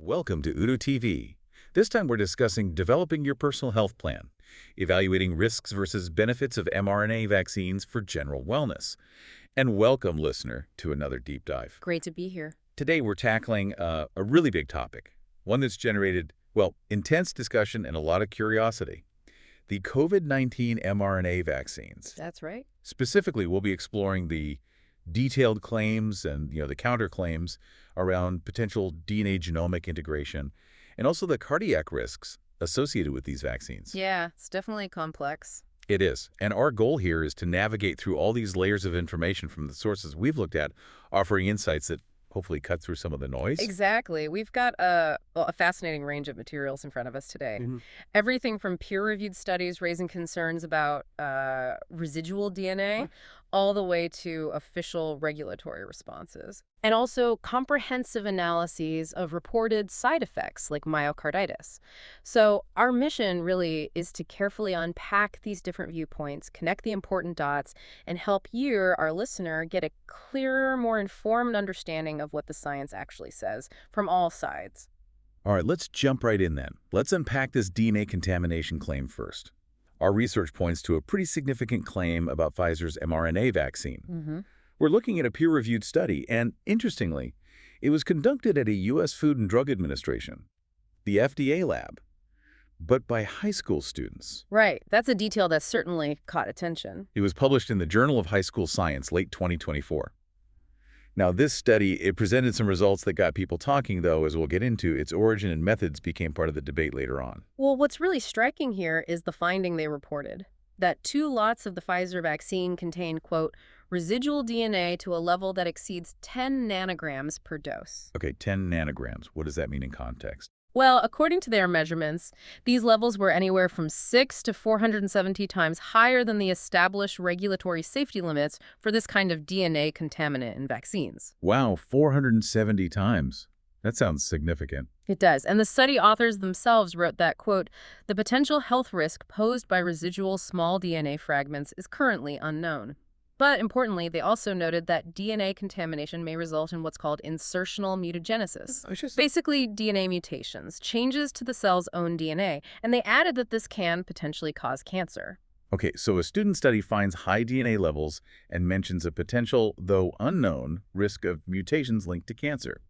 Welcome to Udo TV. This time we're discussing developing your personal health plan, evaluating risks versus benefits of mRNA vaccines for general wellness. And welcome, listener, to another deep dive. Great to be here. Today we're tackling a really big topic, one that's generated, well, intense discussion and a lot of curiosity. The COVID-19 mRNA vaccines. That's right. Specifically, we'll be exploring the detailed claims and the counterclaims around potential DNA genomic integration and also the cardiac risks associated with these vaccines. Yeah, it's definitely complex. It is. And our goal here is to navigate through all these layers of information from the sources we've looked at, offering insights that hopefully cut through some of the noise. Exactly. We've got a fascinating range of materials in front of us today. Everything from peer-reviewed studies raising concerns about residual DNA all the way to official regulatory responses. And also comprehensive analyses of reported side effects like myocarditis. So our mission really is to carefully unpack these different viewpoints, connect the important dots, and help you, our listener, get a clearer, more informed understanding of what the science actually says from all sides. All right, let's jump right in then. Let's unpack this DNA contamination claim first. Our research points to a pretty significant claim about Pfizer's mRNA vaccine. We're looking at a peer-reviewed study, and interestingly, it was conducted at a U.S. Food and Drug Administration, the FDA lab, but by high school students. Right. That's a detail that certainly caught attention. It was published in the Journal of High School Science, late 2024. Now, this study, it presented some results that got people talking, though, as we'll get into. Its origin and methods became part of the debate later on. Well, what's really striking here is the finding they reported, that 2 lots of the Pfizer vaccine contain, quote, residual DNA to a level that exceeds 10 nanograms per dose. Okay, 10 nanograms. What does that mean in context? Well, according to their measurements, these levels were anywhere from 6 to 470 times higher than the established regulatory safety limits for this kind of DNA contaminant in vaccines. Wow, 470 times. That sounds significant. It does. And the study authors themselves wrote that, quote, the potential health risk posed by residual small DNA fragments is currently unknown. But importantly, they also noted that DNA contamination may result in what's called insertional mutagenesis. Basically, DNA mutations, changes to the cell's own DNA, and they added that this can potentially cause cancer. Okay, so a student study finds high DNA levels and mentions a potential, though unknown, risk of mutations linked to cancer.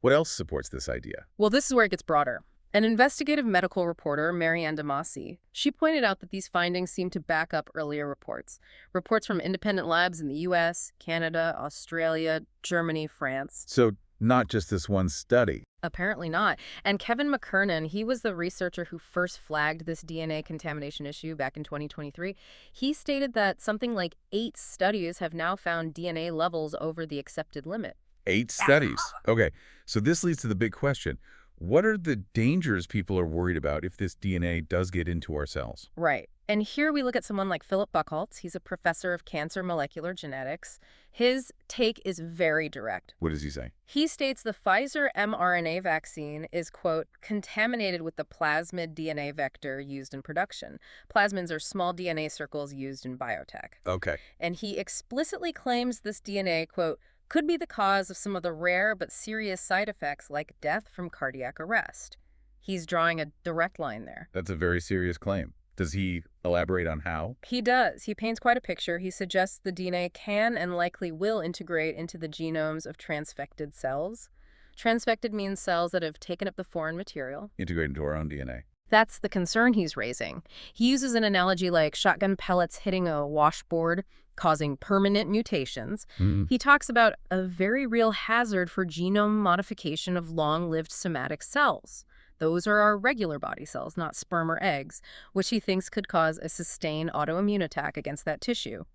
What else supports this idea? Well, this is where it gets broader. An investigative medical reporter, Marianne DeMasi, she pointed out that these findings seem to back up earlier reports. Reports from independent labs in the U.S., Canada, Australia, Germany, France. So not just this one study. Apparently not. And Kevin McKernan, he was the researcher who first flagged this DNA contamination issue back in 2023. He stated that something like 8 studies have now found DNA levels over the accepted limit. 8 studies. Okay, so this leads to the big question. What are the dangers people are worried about if this DNA does get into our cells? Right. And here we look at someone like Philip Buchholz. He's a professor of cancer molecular genetics. His take is very direct. What does he say? He states the Pfizer mRNA vaccine is, quote, contaminated with the plasmid DNA vector used in production. Plasmids are small DNA circles used in biotech. Okay. And he explicitly claims this DNA, quote, could be the cause of some of the rare but serious side effects like death from cardiac arrest. He's drawing a direct line there. That's a very serious claim. Does he elaborate on how? He does. He paints quite a picture. He suggests the DNA can and likely will integrate into the genomes of transfected cells. Transfected means cells that have taken up the foreign material. Integrate into our own DNA. That's the concern he's raising. He uses an analogy like shotgun pellets hitting a washboard, causing permanent mutations. He talks about a very real hazard for genome modification of long-lived somatic cells. Those are our regular body cells, not sperm or eggs, which he thinks could cause a sustained autoimmune attack against that tissue.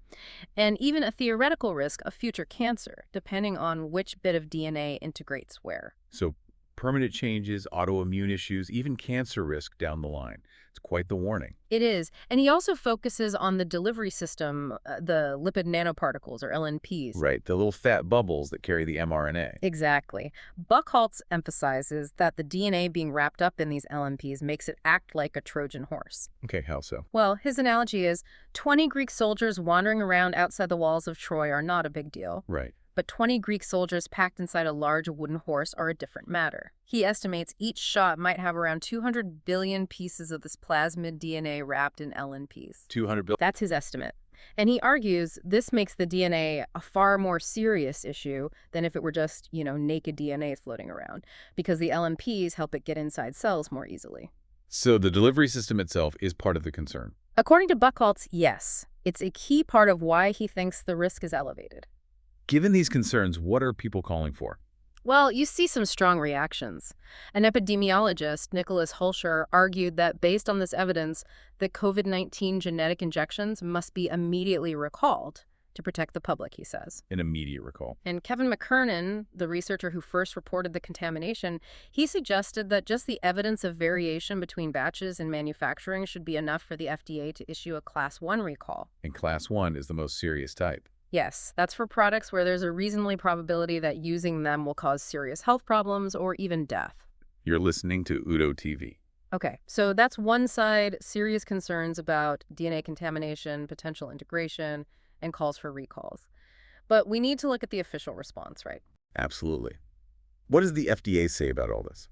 And even a theoretical risk of future cancer, depending on which bit of DNA integrates where. So permanent changes, autoimmune issues, even cancer risk down the line. It's quite the warning. It is. And he also focuses on the delivery system, the lipid nanoparticles, or LNPs. Right, the little fat bubbles that carry the mRNA. Exactly. Buchholz emphasizes that the DNA being wrapped up in these LNPs makes it act like a Trojan horse. Okay, how so? Well, his analogy is 20 Greek soldiers wandering around outside the walls of Troy are not a big deal. Right. but 20 Greek soldiers packed inside a large wooden horse are a different matter. He estimates each shot might have around 200 billion pieces of this plasmid DNA wrapped in LNPs. 200 billion? That's his estimate. And he argues this makes the DNA a far more serious issue than if it were just, naked DNA floating around, because the LNPs help it get inside cells more easily. So the delivery system itself is part of the concern. According to Buchholz, yes. It's a key part of why he thinks the risk is elevated. Given these concerns, what are people calling for? Well, you see some strong reactions. An epidemiologist, Nicholas Hulscher, argued that based on this evidence, the COVID-19 genetic injections must be immediately recalled to protect the public, he says. An immediate recall. And Kevin McKernan, the researcher who first reported the contamination, he suggested that just the evidence of variation between batches in manufacturing should be enough for the FDA to issue a Class 1 recall. And Class 1 is the most serious type. Yes, that's for products where there's a reasonable probability that using them will cause serious health problems or even death. You're listening to Udo TV. Okay, so that's one side, serious concerns about DNA contamination, potential integration, and calls for recalls. But we need to look at the official response, right? Absolutely. What does the FDA say about all this?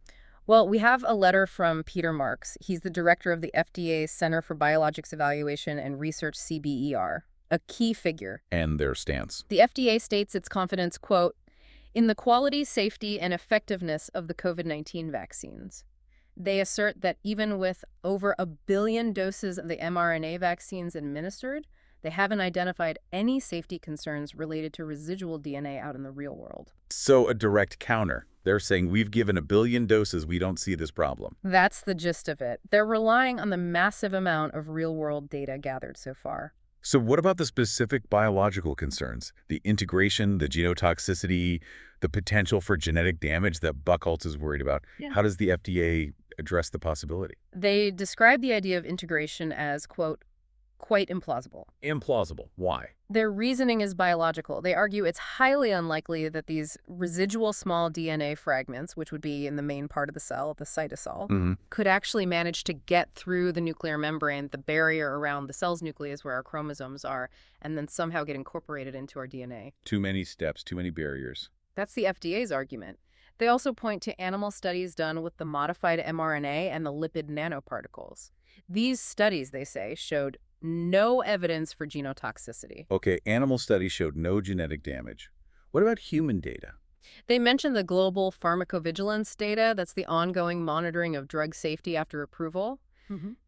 Well, we have a letter from Peter Marks. He's the director of the FDA's Center for Biologics Evaluation and Research, CBER, a key figure. And their stance. The FDA states its confidence, quote, in the quality, safety, and effectiveness of the COVID-19 vaccines. They assert that even with over 1 billion doses of the mRNA vaccines administered, they haven't identified any safety concerns related to residual DNA out in the real world. So a direct counter. They're saying we've given 1 billion doses, we don't see this problem. That's the gist of it. They're relying on the massive amount of real-world data gathered so far. So what about the specific biological concerns? The integration, the genotoxicity, the potential for genetic damage that Buchholz is worried about? Yeah. How does the FDA address the possibility? They describe the idea of integration as, quote, quite implausible. Implausible. Why? Their reasoning is biological. They argue it's highly unlikely that these residual small DNA fragments, which would be in the main part of the cell, the cytosol, could actually manage to get through the nuclear membrane, the barrier around the cell's nucleus where our chromosomes are, and then somehow get incorporated into our DNA. Too many steps, too many barriers. That's the FDA's argument. They also point to animal studies done with the modified mRNA and the lipid nanoparticles. These studies, they say, showed no evidence for genotoxicity. Okay, animal studies showed no genetic damage. What about human data? They mentioned the global pharmacovigilance data, that's the ongoing monitoring of drug safety after approval.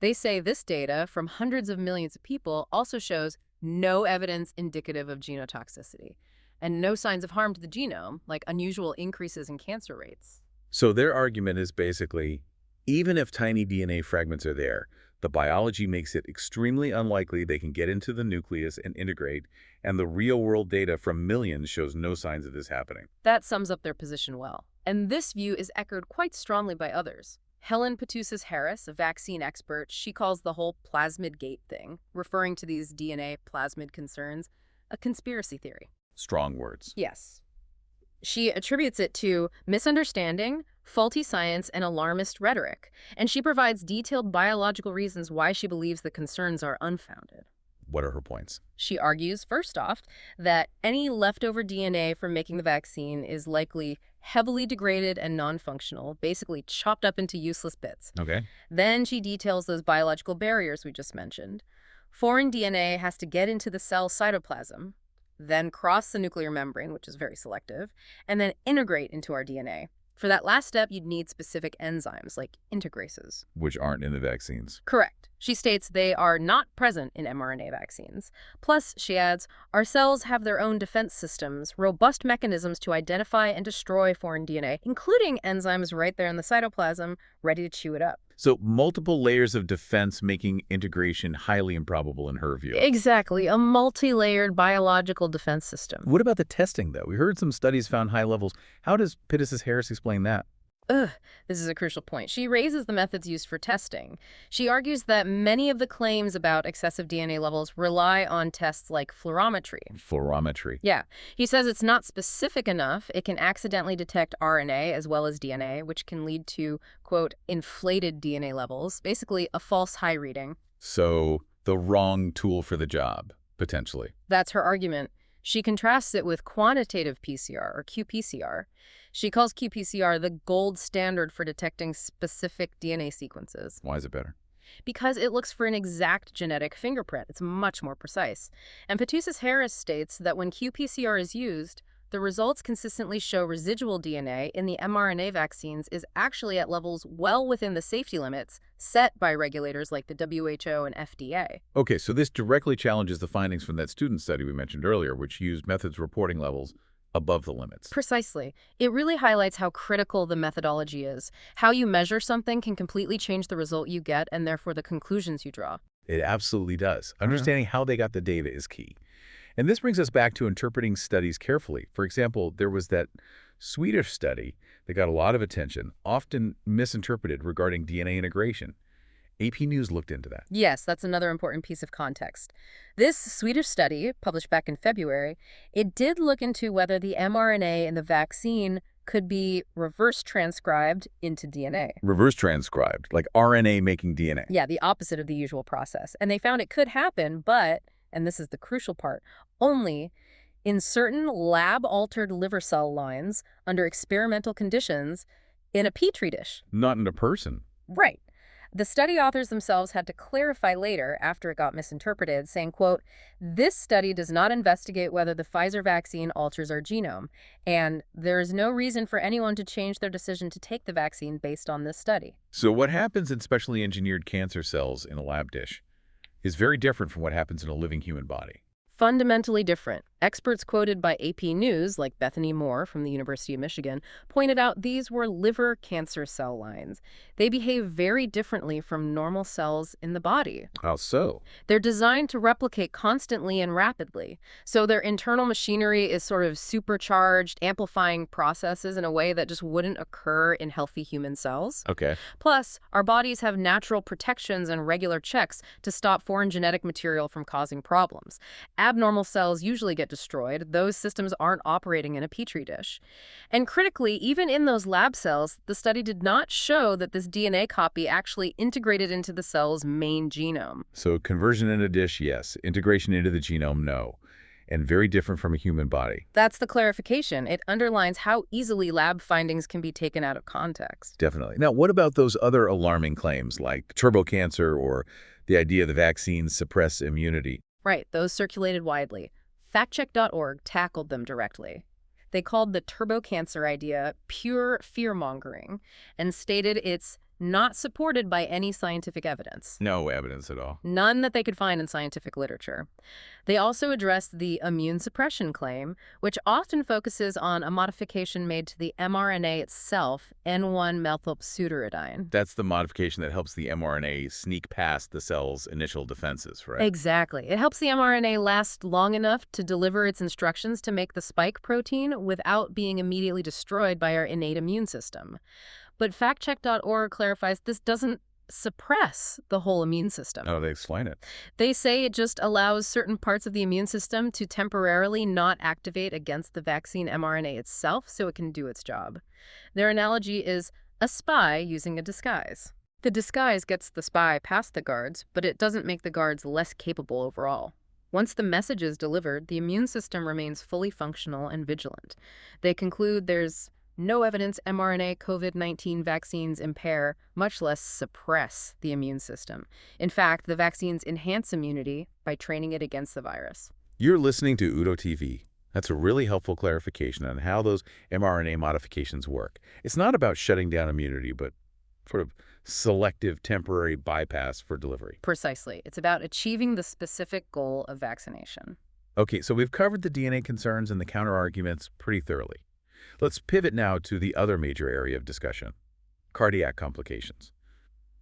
They say this data from hundreds of millions of people also shows no evidence indicative of genotoxicity and no signs of harm to the genome, like unusual increases in cancer rates. So their argument is basically, even if tiny DNA fragments are there, the biology makes it extremely unlikely they can get into the nucleus and integrate, and the real-world data from millions shows no signs of this happening. That sums up their position well. And this view is echoed quite strongly by others. Helen Patousis-Harris, a vaccine expert, she calls the whole plasmid gate thing, referring to these DNA plasmid concerns, a conspiracy theory. Strong words. Yes. She attributes it to misunderstanding, faulty science, and alarmist rhetoric, and she provides detailed biological reasons why she believes the concerns are unfounded. What are her points? She argues, first off, that any leftover DNA from making the vaccine is likely heavily degraded and non-functional, basically chopped up into useless bits. Okay. Then she details those biological barriers we just mentioned. Foreign DNA has to get into the cell cytoplasm, then cross the nuclear membrane, which is very selective, and then integrate into our DNA. For that last step, you'd need specific enzymes, like integrases. Which aren't in the vaccines. Correct. She states they are not present in mRNA vaccines. Plus, she adds, our cells have their own defense systems, robust mechanisms to identify and destroy foreign DNA, including enzymes right there in the cytoplasm, ready to chew it up. So multiple layers of defense making integration highly improbable in her view. Exactly, a multi-layered biological defense system. What about the testing, though? We heard some studies found high levels. How does Patousis-Harris explain that? This is a crucial point. She raises the methods used for testing. She argues that many of the claims about excessive DNA levels rely on tests like fluorometry. Fluorometry. Yeah. He says it's not specific enough. It can accidentally detect RNA as well as DNA, which can lead to, quote, inflated DNA levels, basically a false high reading. So the wrong tool for the job, potentially. That's her argument. She contrasts it with quantitative PCR, or qPCR. She calls qPCR the gold standard for detecting specific DNA sequences. Why is it better? Because it looks for an exact genetic fingerprint. It's much more precise. And Patousis-Harris states that when qPCR is used, the results consistently show residual DNA in the mRNA vaccines is actually at levels well within the safety limits set by regulators like the WHO and FDA. Okay, so this directly challenges the findings from that student study we mentioned earlier, which used methods reporting levels above the limits. Precisely. It really highlights how critical the methodology is. How you measure something can completely change the result you get and therefore the conclusions you draw. It absolutely does. Understanding how they got the data is key. And this brings us back to interpreting studies carefully. For example, there was that Swedish study that got a lot of attention, often misinterpreted regarding DNA integration. AP News looked into that. Yes, that's another important piece of context. This Swedish study, published back in February, it did look into whether the mRNA in the vaccine could be reverse transcribed into DNA. Reverse transcribed, like RNA making DNA. Yeah, the opposite of the usual process. And they found it could happen, but, and this is the crucial part, only in certain lab-altered liver cell lines under experimental conditions in a petri dish. Not in a person. Right. The study authors themselves had to clarify later, after it got misinterpreted, saying, quote, "This study does not investigate whether the Pfizer vaccine alters our genome, and there is no reason for anyone to change their decision to take the vaccine based on this study." So what happens in specially engineered cancer cells in a lab dish is very different from what happens in a living human body. Fundamentally different. Experts quoted by AP News, like Bethany Moore from the University of Michigan, pointed out these were liver cancer cell lines. They behave very differently from normal cells in the body. How so? They're designed to replicate constantly and rapidly, so their internal machinery is sort of supercharged, amplifying processes in a way that just wouldn't occur in healthy human cells. Okay. Plus, our bodies have natural protections and regular checks to stop foreign genetic material from causing problems. Abnormal cells usually get destroyed. Those systems aren't operating in a petri dish. And critically, even in those lab cells, the study did not show that this DNA copy actually integrated into the cell's main genome. So conversion in a dish, yes. Integration into the genome, no. And very different from a human body. That's the clarification. It underlines how easily lab findings can be taken out of context. Definitely. Now, what about those other alarming claims like turbo cancer or the idea the vaccines suppress immunity? Right, those circulated widely. Factcheck.org tackled them directly. They called the turbo cancer idea pure fear-mongering and stated it's not supported by any scientific evidence. No evidence at all. None that they could find in scientific literature. They also addressed the immune suppression claim, which often focuses on a modification made to the mRNA itself, N1-methylpseudoridine. That's the modification that helps the mRNA sneak past the cell's initial defenses, right? Exactly. It helps the mRNA last long enough to deliver its instructions to make the spike protein without being immediately destroyed by our innate immune system. But factcheck.org clarifies this doesn't suppress the whole immune system. Oh, they explain it. They say it just allows certain parts of the immune system to temporarily not activate against the vaccine mRNA itself so it can do its job. Their analogy is a spy using a disguise. The disguise gets the spy past the guards, but it doesn't make the guards less capable overall. Once the message is delivered, the immune system remains fully functional and vigilant. They conclude there's no evidence mRNA COVID-19 vaccines impair, much less suppress, the immune system. In fact, the vaccines enhance immunity by training it against the virus. You're listening to Udo TV. That's a really helpful clarification on how those mRNA modifications work. It's not about shutting down immunity, but sort of selective temporary bypass for delivery. Precisely. It's about achieving the specific goal of vaccination. Okay, so we've covered the DNA concerns and the counterarguments pretty thoroughly. Let's pivot now to the other major area of discussion, cardiac complications,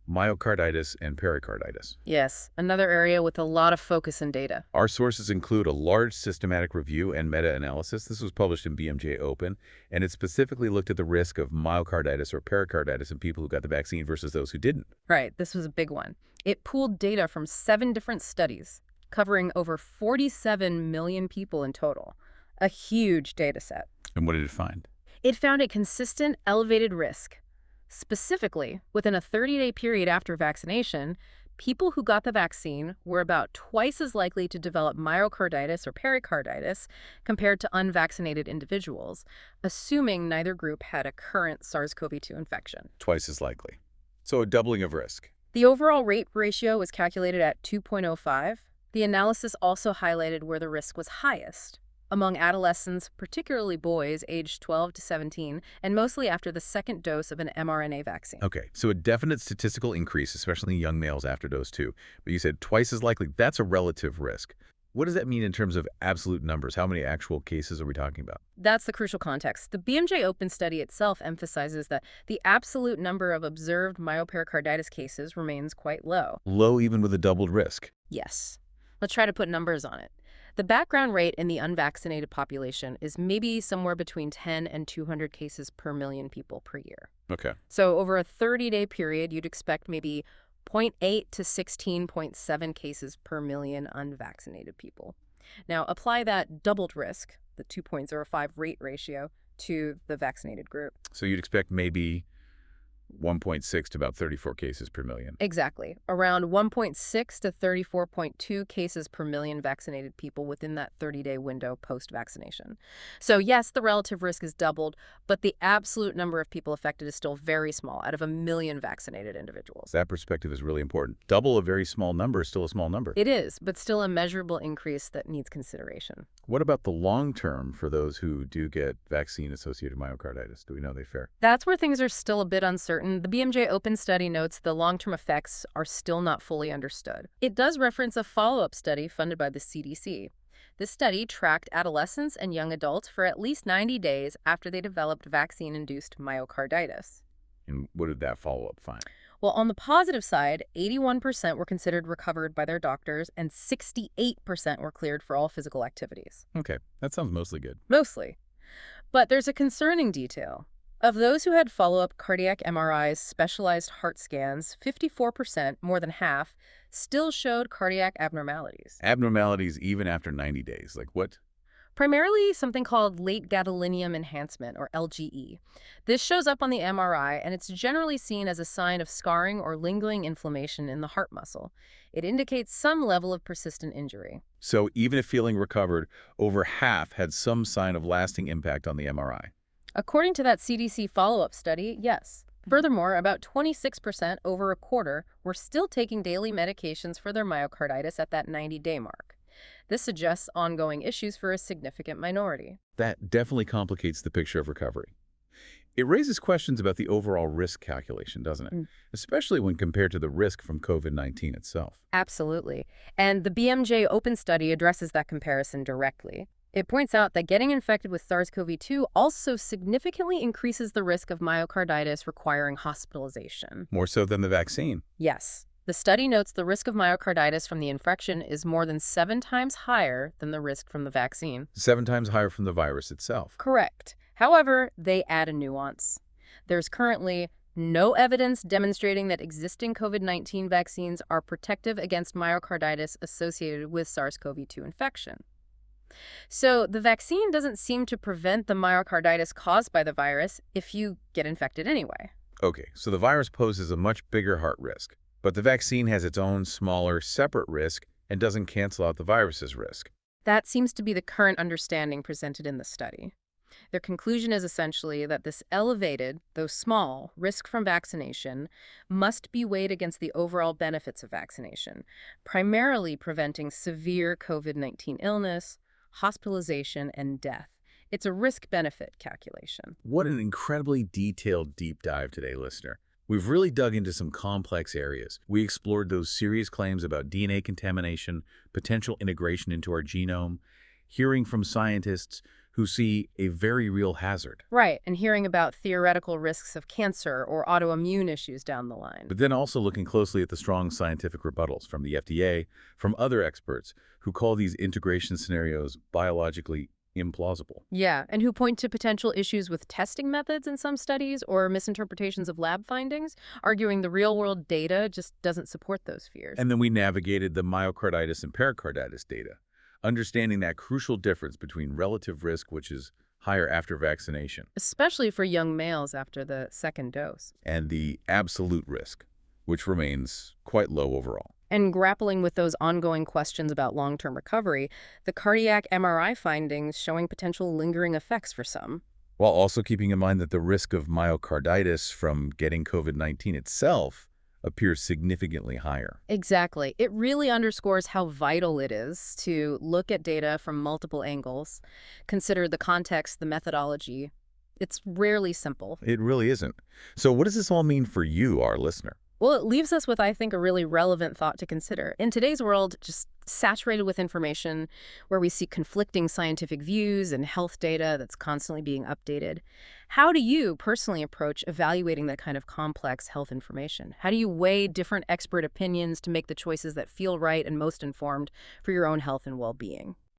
myocarditis and pericarditis. Yes, another area with a lot of focus and data. Our sources include a large systematic review and meta-analysis. This was published in BMJ Open, and it specifically looked at the risk of myocarditis or pericarditis in people who got the vaccine versus those who didn't. Right, this was a big one. It pooled data from 7 different studies, covering over 47 million people in total. A huge data set. And what did it find? It found a consistent elevated risk. Specifically, within a 30-day period after vaccination, people who got the vaccine were about twice as likely to develop myocarditis or pericarditis compared to unvaccinated individuals, assuming neither group had a current SARS-CoV-2 infection. Twice as likely. So a doubling of risk. The overall rate ratio was calculated at 2.05. The analysis also highlighted where the risk was highest, among adolescents, particularly boys aged 12 to 17, and mostly after the second dose of an mRNA vaccine. Okay, so a definite statistical increase, especially in young males after dose 2. But you said twice as likely. That's a relative risk. What does that mean in terms of absolute numbers? How many actual cases are we talking about? That's the crucial context. The BMJ Open study itself emphasizes that the absolute number of observed myopericarditis cases remains quite low. Low even with a doubled risk. Yes. Let's try to put numbers on it. The background rate in the unvaccinated population is maybe somewhere between 10 and 200 cases per million people per year. Okay. So over a 30-day period, you'd expect maybe 0.8 to 16.7 cases per million unvaccinated people. Now, apply that doubled risk, the 2.05 rate ratio, to the vaccinated group. So you'd expect maybe 1.6 to about 34 cases per million. Exactly. Around 1.6 to 34.2 cases per million vaccinated people within that 30-day window post-vaccination. So yes, the relative risk is doubled, but the absolute number of people affected is still very small out of a million vaccinated individuals. That perspective is really important. Double a very small number is still a small number. It is, but still a measurable increase that needs consideration. What about the long term for those who do get vaccine-associated myocarditis? Do we know they fare? That's where things are still a bit uncertain. The BMJ Open study notes the long-term effects are still not fully understood. It does reference a follow-up study funded by the CDC. This study tracked adolescents and young adults for at least 90 days after they developed vaccine-induced myocarditis. And what did that follow-up find? Well, on the positive side, 81% were considered recovered by their doctors and 68% were cleared for all physical activities. Okay, that sounds mostly good. Mostly. But there's a concerning detail. Of those who had follow-up cardiac MRIs, specialized heart scans, 54%, more than half, still showed cardiac abnormalities. Abnormalities even after 90 days. Like what? Primarily something called late gadolinium enhancement, or LGE. This shows up on the MRI, and it's generally seen as a sign of scarring or lingering inflammation in the heart muscle. It indicates some level of persistent injury. So even if feeling recovered, over half had some sign of lasting impact on the MRI. According to that CDC follow-up study, yes. Furthermore, about 26%, over a quarter, were still taking daily medications for their myocarditis at that 90-day mark. This suggests ongoing issues for a significant minority. That definitely complicates the picture of recovery. It raises questions about the overall risk calculation, doesn't it? Especially when compared to the risk from COVID-19 itself. Absolutely. And the BMJ Open study addresses that comparison directly. It points out that getting infected with SARS-CoV-2 also significantly increases the risk of myocarditis requiring hospitalization. More so than the vaccine. Yes. The study notes the risk of myocarditis from the infection is more than 7 times higher than the risk from the vaccine. 7 times higher from the virus itself. Correct. However, they add a nuance. There's currently no evidence demonstrating that existing COVID-19 vaccines are protective against myocarditis associated with SARS-CoV-2 infection. So the vaccine doesn't seem to prevent the myocarditis caused by the virus if you get infected anyway. Okay, so the virus poses a much bigger heart risk, but the vaccine has its own smaller, separate risk and doesn't cancel out the virus's risk. That seems to be the current understanding presented in the study. Their conclusion is essentially that this elevated, though small, risk from vaccination must be weighed against the overall benefits of vaccination, primarily preventing severe COVID-19 illness, hospitalization, and death. It's a risk-benefit calculation. What an incredibly detailed deep dive today, listener. We've really dug into some complex areas. We explored those serious claims about DNA contamination, potential integration into our genome, hearing from scientists who see a very real hazard. Right, and hearing about theoretical risks of cancer or autoimmune issues down the line. But then also looking closely at the strong scientific rebuttals from the FDA, from other experts who call these integration scenarios biologically implausible. Yeah, and who point to potential issues with testing methods in some studies or misinterpretations of lab findings, arguing the real-world data just doesn't support those fears. And then we navigated the myocarditis and pericarditis data, understanding that crucial difference between relative risk, which is higher after vaccination, especially for young males after the second dose, and the absolute risk, which remains quite low overall. And grappling with those ongoing questions about long-term recovery, the cardiac MRI findings showing potential lingering effects for some. While also keeping in mind that the risk of myocarditis from getting COVID-19 itself appears significantly higher. Exactly. It really underscores how vital it is to look at data from multiple angles, consider the context, the methodology. It's rarely simple. It really isn't. So what does this all mean for you, our listener? Well, it leaves us with, I think, a really relevant thought to consider. In today's world, just saturated with information, where we see conflicting scientific views and health data that's constantly being updated, how do you personally approach evaluating that kind of complex health information? How do you weigh different expert opinions to make the choices that feel right and most informed for your own health and well-being?